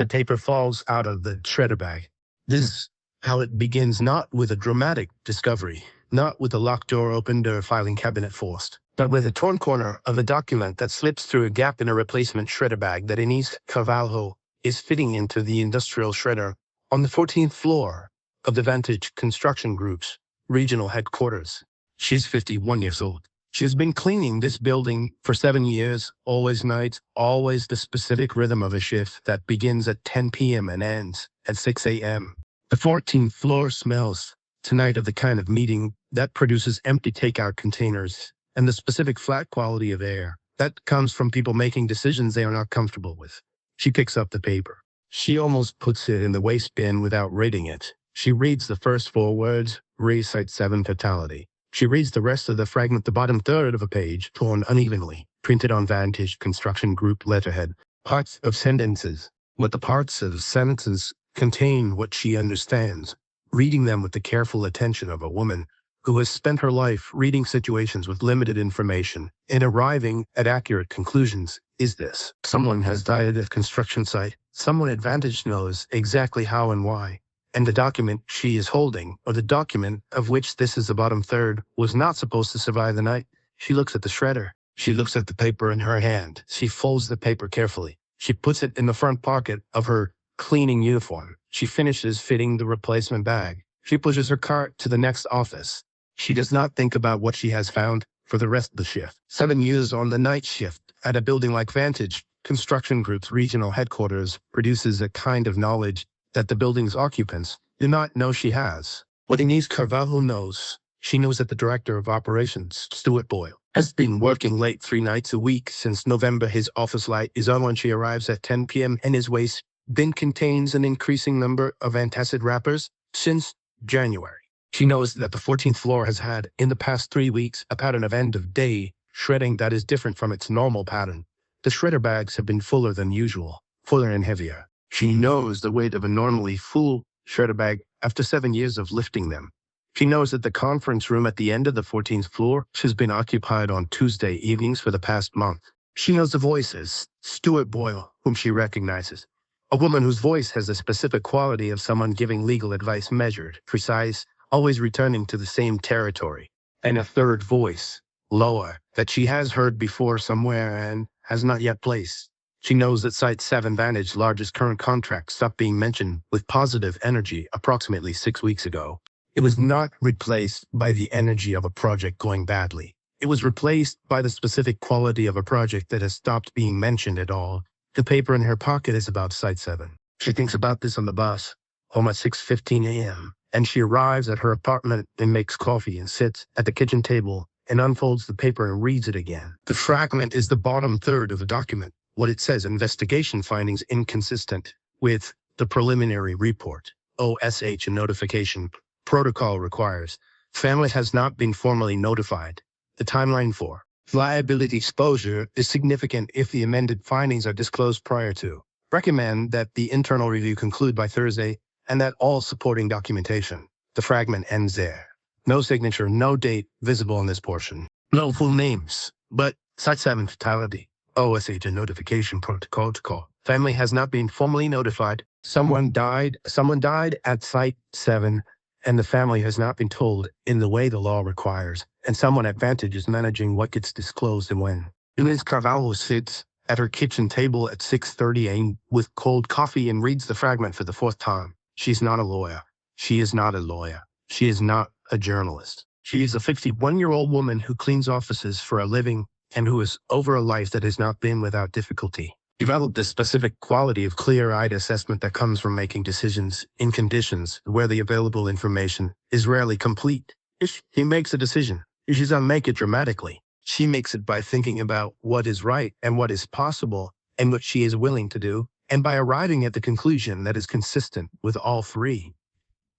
The paper falls out of the shredder bag. This is how it begins, not with a dramatic discovery, not with a locked door opened or a filing cabinet forced, but with a torn corner of a document that slips through a gap in a replacement shredder bag that Ines Carvalho is fitting into the industrial shredder on the 14th floor of the Vantage Construction Group's regional headquarters. She's 51 years old. She has been cleaning this building for 7 years, always nights, always the specific rhythm of a shift that begins at 10 p.m. and ends at 6 a.m. The 14th floor smells tonight of the kind of meeting that produces empty takeout containers and the specific flat quality of air that comes from people making decisions they are not comfortable with. She picks up the paper. She almost puts it in the waste bin without reading it. She reads the first 4 words, Site 7 fatality. She reads the rest of the fragment, the bottom third of a page, torn unevenly, printed on Vantage Construction Group letterhead. Parts of sentences. What the parts of sentences contain what she understands. Reading them with the careful attention of a woman who has spent her life reading situations with limited information and arriving at accurate conclusions is this. Someone has died at a construction site. Someone at Vantage knows exactly how and why. And the document she is holding, or the document of which this is the bottom third, was not supposed to survive the night. She looks at the shredder. She looks at the paper in her hand. She folds the paper carefully. She puts it in the front pocket of her cleaning uniform. She finishes fitting the replacement bag. She pushes her cart to the next office. She does not think about what she has found for the rest of the shift. 7 years on the night shift at a building like Vantage Construction Group's regional headquarters produces a kind of knowledge that the building's occupants do not know she has. What Ines Carvalho knows, she knows that the director of operations, Stuart Boyle, has been working late 3 nights a week since November. His office light is on when she arrives at 10 p.m. and his waste bin contains an increasing number of antacid wrappers since January. She knows that the 14th floor has had, in the past 3 weeks, a pattern of end-of-day shredding that is different from its normal pattern. The shredder bags have been fuller than usual, fuller and heavier. She knows the weight of a normally full shredder bag after 7 years of lifting them. She knows that the conference room at the end of the 14th floor has been occupied on Tuesday evenings for the past month. She knows the voices, Stuart Boyle, whom she recognizes. A woman whose voice has the specific quality of someone giving legal advice, measured, precise, always returning to the same territory. And a third voice, lower, that she has heard before somewhere and has not yet placed. She knows that Site 7 Vantage's largest current contract stopped being mentioned with positive energy approximately 6 weeks ago. It was not replaced by the energy of a project going badly. It was replaced by the specific quality of a project that has stopped being mentioned at all. The paper in her pocket is about Site 7. She thinks about this on the bus, home at 6:15 a.m., and she arrives at her apartment and makes coffee and sits at the kitchen table and unfolds the paper and reads it again. The fragment is the bottom third of the document. What it says, investigation findings inconsistent with the preliminary report. OSH notification. Protocol requires. Family has not been formally notified. The timeline for liability exposure is significant if the amended findings are disclosed prior to. Recommend that the internal review conclude by Thursday and that all supporting documentation. The fragment ends there. No signature, no date visible in this portion. No full names, but Site 7 fatality. OSH notification protocol. Family has not been formally notified. Someone died at Site 7, and the family has not been told in the way the law requires. And someone at Vantage is managing what gets disclosed and when. Ines Carvalho sits at her kitchen table at 6:30 a.m. with cold coffee and reads the fragment for the 4th time. She's not a lawyer. She is not a lawyer. She is not a journalist. She is a 51-year-old woman who cleans offices for a living and who is over a life that has not been without difficulty. Developed a specific quality of clear-eyed assessment that comes from making decisions in conditions where the available information is rarely complete. If she makes a decision, she doesn't make it dramatically. She makes it by thinking about what is right and what is possible and what she is willing to do, and by arriving at the conclusion that is consistent with all three.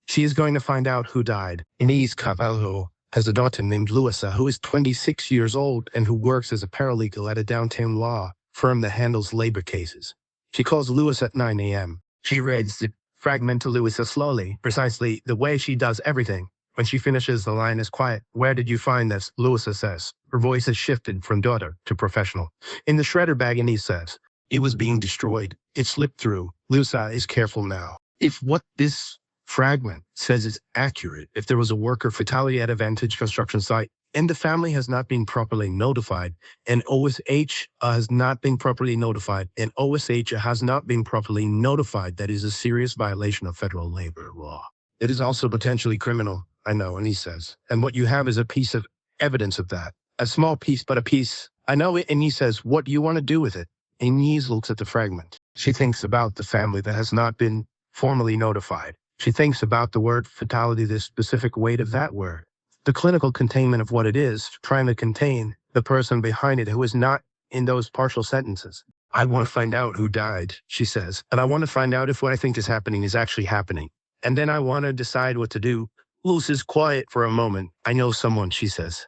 She is going to find out who died. Ines Carvalho has a daughter named Luisa who is 26 years old and who works as a paralegal at a downtown law firm that handles labor cases. She calls Luisa at 9 a.m. She reads the fragment to Luisa slowly, precisely the way she does everything. When she finishes, the line is quiet. "Where did you find this?" Luisa says. Her voice has shifted from daughter to professional. "In the shredder bag," Ines says. It was being destroyed. It slipped through. Lusa is careful now. If what this fragment says is accurate, if there was a worker fatality at a Vantage construction site, and the family has not been properly notified, and OSH has not been properly notified, and OSH has not been properly notified, that is a serious violation of federal labor law. It is also potentially criminal, I know, and he says. And what you have is a piece of evidence of that. A small piece, but a piece. I know it, and he says, what do you want to do with it? Ines looks at the fragment. She thinks about the family that has not been formally notified. She thinks about the word fatality, the specific weight of that word, the clinical containment of what it is, trying to contain the person behind it who is not in those partial sentences. I want to find out who died, she says, and I want to find out if what I think is happening is actually happening. And then I want to decide what to do. Luce is quiet for a moment. I know someone, she says,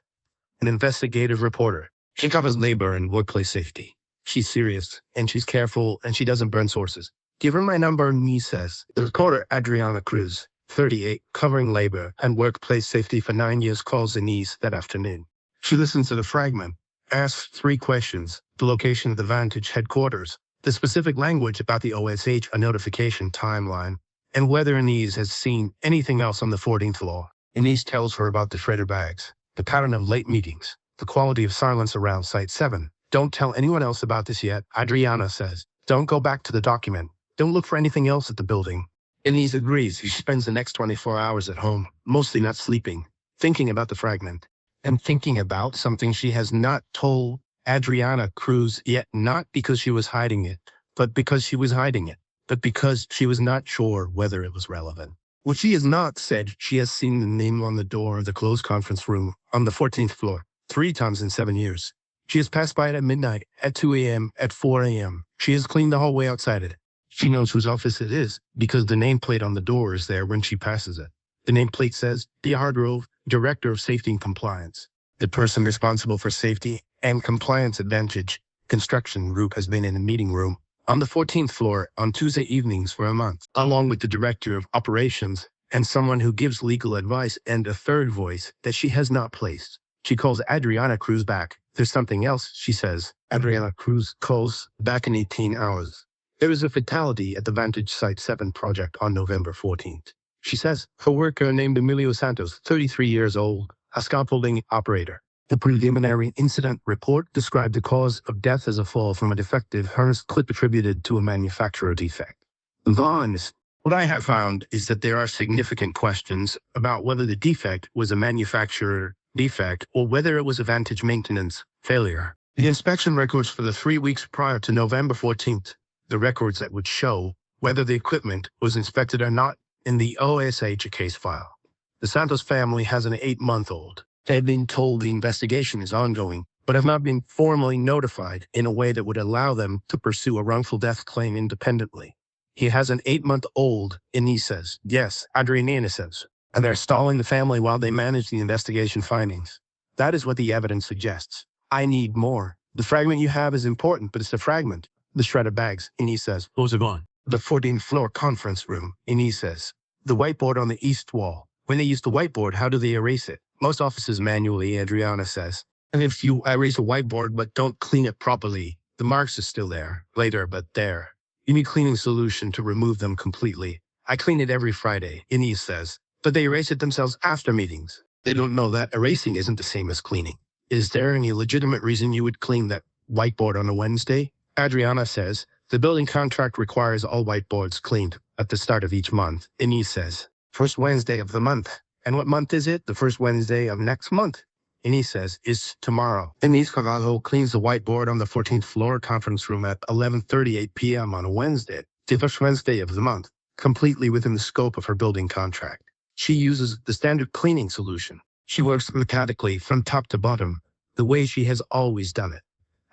an investigative reporter. She covers labor and workplace safety. She's serious, and she's careful, and she doesn't burn sources. Give her my number, and he says. The reporter, Adriana Cruz, 38, covering labor and workplace safety for 9 years, calls Ines that afternoon. She listens to the fragment, asks 3 questions: the location of the Vantage headquarters, the specific language about the OSH notification timeline, and whether Ines has seen anything else on the 14th floor. Ines tells her about the shredder bags, the pattern of late meetings, the quality of silence around Site 7. Don't tell anyone else about this yet, Adriana says. Don't go back to the document. Don't look for anything else at the building. Ines agrees. She spends the next 24 hours at home, mostly not sleeping, thinking about the fragment, and thinking about something she has not told Adriana Cruz yet, not because she was hiding it, but because she was hiding it, but because she was not sure whether it was relevant. What she has not said, she has seen the name on the door of the closed conference room on the 14th floor 3 times in 7 years. She has passed by it at midnight, at 2 a.m., at 4 a.m. She has cleaned the hallway outside it. She knows whose office it is because the nameplate on the door is there when she passes it. The nameplate says, D. Hardgrove, Director of Safety and Compliance. The person responsible for safety and compliance at Vantage Construction Group has been in the meeting room on the 14th floor on Tuesday evenings for a month, along with the Director of Operations and someone who gives legal advice and a third voice that she has not placed. She calls Adriana Cruz back. There's something else, she says. Adriana Cruz calls back in 18 hours. There was a fatality at the Vantage Site 7 project on November 14th. She says her worker named Emilio Santos, 33 years old, a scaffolding operator. The preliminary incident report described the cause of death as a fall from a defective harness clip attributed to a manufacturer defect. What I have found is that there are significant questions about whether the defect was a manufacturer defect or whether it was a Vantage maintenance failure. The inspection records for the 3 weeks prior to November 14th, the records that would show whether the equipment was inspected or not in the OSH case file. The Santos family has an 8-month-old. They have been told the investigation is ongoing, but have not been formally notified in a way that would allow them to pursue a wrongful death claim independently. He has an 8-month-old, Ines says. Yes, Adriana says. And they're stalling the family while they manage the investigation findings. That is what the evidence suggests. I need more. The fragment you have is important, but it's a fragment. The shredder bags, Ines says. Those are gone. The 14th floor conference room, Ines says. The whiteboard on the east wall. When they use the whiteboard, how do they erase it? Most offices manually, Adriana says. And if you erase a whiteboard but don't clean it properly, the marks are still there. Later, but there. You need cleaning solution to remove them completely. I clean it every Friday, Ines says. But they erase it themselves after meetings. They don't know that erasing isn't the same as cleaning. Is there any legitimate reason you would clean that whiteboard on a Wednesday? Adriana says, the building contract requires all whiteboards cleaned at the start of each month. Ines says, first Wednesday of the month. And what month is it? The first Wednesday of next month. Ines says, is tomorrow. Ines Carvalho cleans the whiteboard on the 14th floor conference room at 11:38 p.m. on a Wednesday, the first Wednesday of the month, completely within the scope of her building contract. She uses the standard cleaning solution. She works mechanically from top to bottom, the way she has always done it.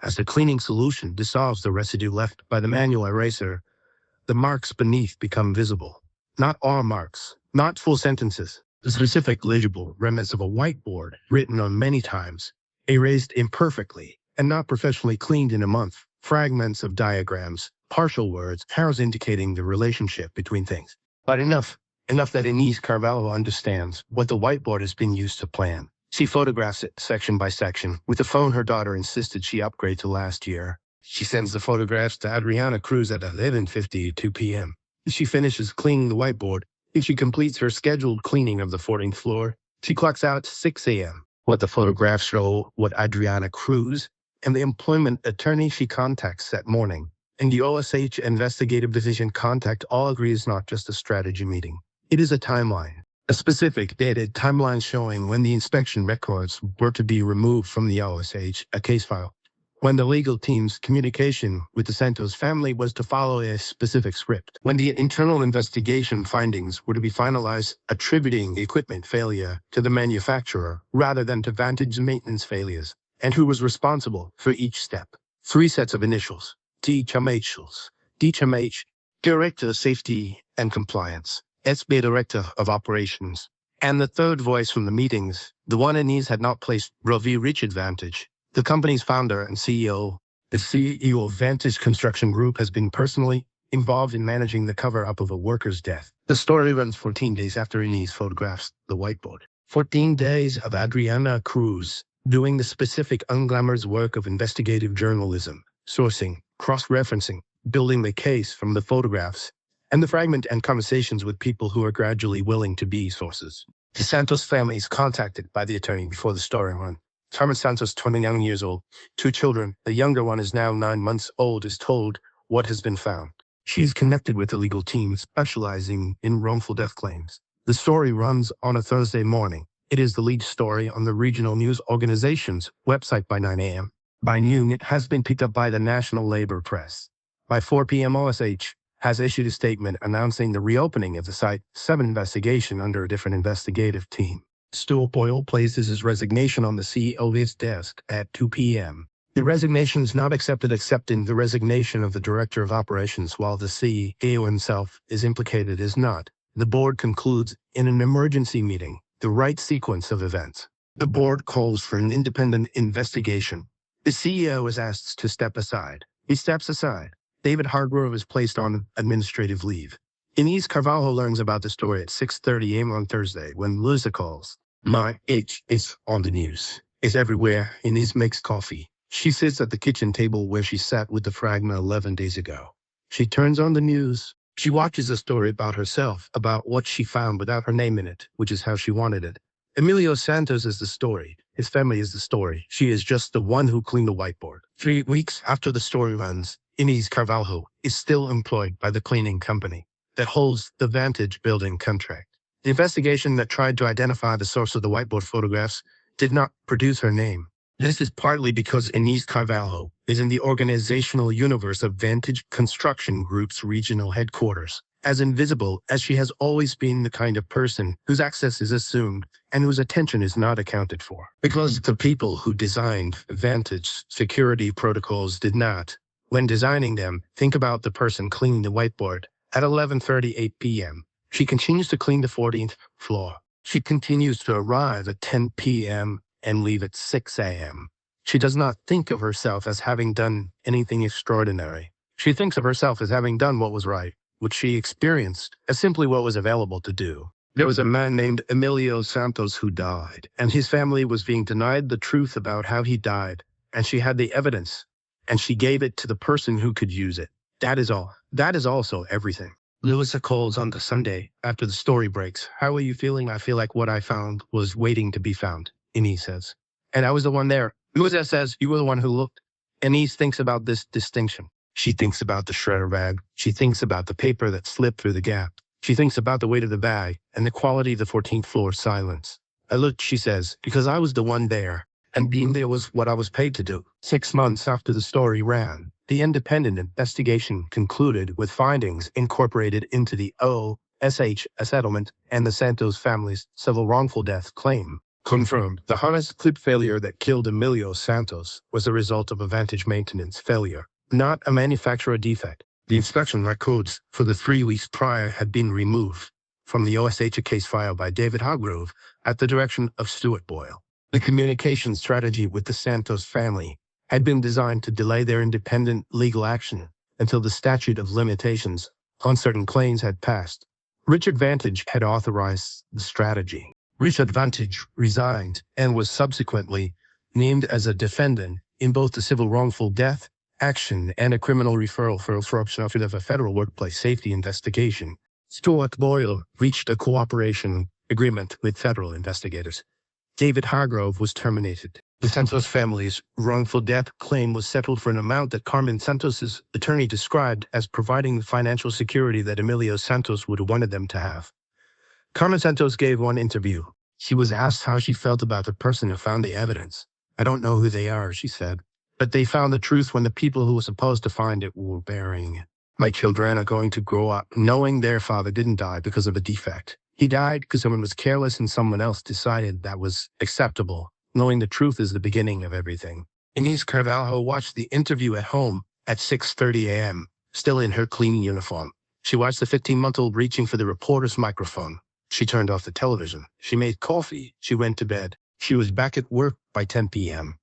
As the cleaning solution dissolves the residue left by the manual eraser, the marks beneath become visible. Not all marks, not full sentences. The specific legible remnants of a whiteboard, written on many times, erased imperfectly, and not professionally cleaned in a month. Fragments of diagrams, partial words, arrows indicating the relationship between things. But enough that Ines Carvalho understands what the whiteboard has been used to plan. She photographs it section by section with the phone her daughter insisted she upgrade to last year. She sends the photographs to Adriana Cruz at 11:52 p.m. She finishes cleaning the whiteboard. If she completes her scheduled cleaning of the 14th floor, she clocks out at 6 a.m. What the photographs show what Adriana Cruz and the employment attorney she contacts that morning and the OSH investigative division contact all agree is not just a strategy meeting. It is a timeline. A specific dated timeline showing when the inspection records were to be removed from the OSH, a case file. When the legal team's communication with the Santos family was to follow a specific script. When the internal investigation findings were to be finalized, attributing equipment failure to the manufacturer rather than to Vantage maintenance failures, and who was responsible for each step. 3 sets of initials. DHMH, Director of Safety and Compliance. SB Director of Operations. And the third voice from the meetings, the one Ines had not placed, Ravi Richard Vantage, the company's founder and CEO. The CEO of Vantage Construction Group has been personally involved in managing the cover-up of a worker's death. The story runs 14 days after Ines photographs the whiteboard. 14 days of Adriana Cruz doing the specific unglamorous work of investigative journalism, sourcing, cross-referencing, building the case from the photographs, and the fragment and conversations with people who are gradually willing to be sources. The Santos family is contacted by the attorney before the story run. Carmen Santos, 29 years old, 2 children, the younger one is now 9 months old, is told what has been found. She is connected with the legal team specializing in wrongful death claims. The story runs on a Thursday morning. It is the lead story on the regional news organization's website by 9 a.m. By noon, it has been picked up by the National Labor Press. By 4 p.m., OSH has issued a statement announcing the reopening of the Site 7 investigation under a different investigative team. Stuart Boyle places his resignation on the CEO's desk at 2 p.m. The resignation is not accepted except in the resignation of the Director of Operations, while the CEO himself is implicated is not. The board concludes in an emergency meeting the right sequence of events. The board calls for an independent investigation. The CEO is asked to step aside. He steps aside. David Hargrove is placed on administrative leave. Ines Carvalho learns about the story at 6:30 a.m. on Thursday when Lisa calls. My H is on the news. It's everywhere. Ines makes coffee. She sits at the kitchen table where she sat with the fragment 11 days ago. She turns on the news. She watches a story about herself, about what she found without her name in it, which is how she wanted it. Emilio Santos is the story. His family is the story. She is just the one who cleaned the whiteboard. 3 weeks after the story runs, Ines Carvalho is still employed by the cleaning company that holds the Vantage building contract. The investigation that tried to identify the source of the whiteboard photographs did not produce her name. This is partly because Ines Carvalho is in the organizational universe of Vantage Construction Group's regional headquarters, as invisible as she has always been, the kind of person whose access is assumed and whose attention is not accounted for. Because the people who designed Vantage security protocols did not, when designing them, think about the person cleaning the whiteboard. At 11:38 p.m., she continues to clean the 14th floor. She continues to arrive at 10 p.m. and leave at 6 a.m. She does not think of herself as having done anything extraordinary. She thinks of herself as having done what was right, which she experienced as simply what was available to do. There was a man named Emilio Santos who died, and his family was being denied the truth about how he died, and she had the evidence, and she gave it to the person who could use it. That is all. That is also everything. Louisa calls on the Sunday after the story breaks. How are you feeling? I feel like what I found was waiting to be found, Ines says. And I was the one there. Louisa says, you were the one who looked. Ines thinks about this distinction. She thinks about the shredder bag. She thinks about the paper that slipped through the gap. She thinks about the weight of the bag and the quality of the 14th floor silence. I looked, she says, because I was the one there. And being there was what I was paid to do. 6 months after the story ran, the independent investigation concluded with findings incorporated into the OSH settlement, and the Santos family's civil wrongful death claim confirmed the harness clip failure that killed Emilio Santos was a result of a Vantage maintenance failure, not a manufacturer defect. The inspection records for the 3 weeks prior had been removed from the OSH case filed by David Hargrove at the direction of Stuart Boyle. The communication strategy with the Santos family had been designed to delay their independent legal action until the statute of limitations on certain claims had passed. Richard Vantage had authorized the strategy. Richard Vantage resigned and was subsequently named as a defendant in both the civil wrongful death action and a criminal referral for obstruction of a federal workplace safety investigation. Stuart Boyle reached a cooperation agreement with federal investigators. David Hargrove was terminated. The Santos family's wrongful death claim was settled for an amount that Carmen Santos's attorney described as providing the financial security that Emilio Santos would have wanted them to have. Carmen Santos gave one interview. She was asked how she felt about the person who found the evidence. "I don't know who they are," she said, "but they found the truth when the people who were supposed to find it were burying it. My children are going to grow up knowing their father didn't die because of a defect. He died because someone was careless and someone else decided that was acceptable. Knowing the truth is the beginning of everything." Ines Carvalho watched the interview at home at 6:30 a.m., still in her clean uniform. She watched the 15-month-old reaching for the reporter's microphone. She turned off the television. She made coffee. She went to bed. She was back at work by 10 p.m.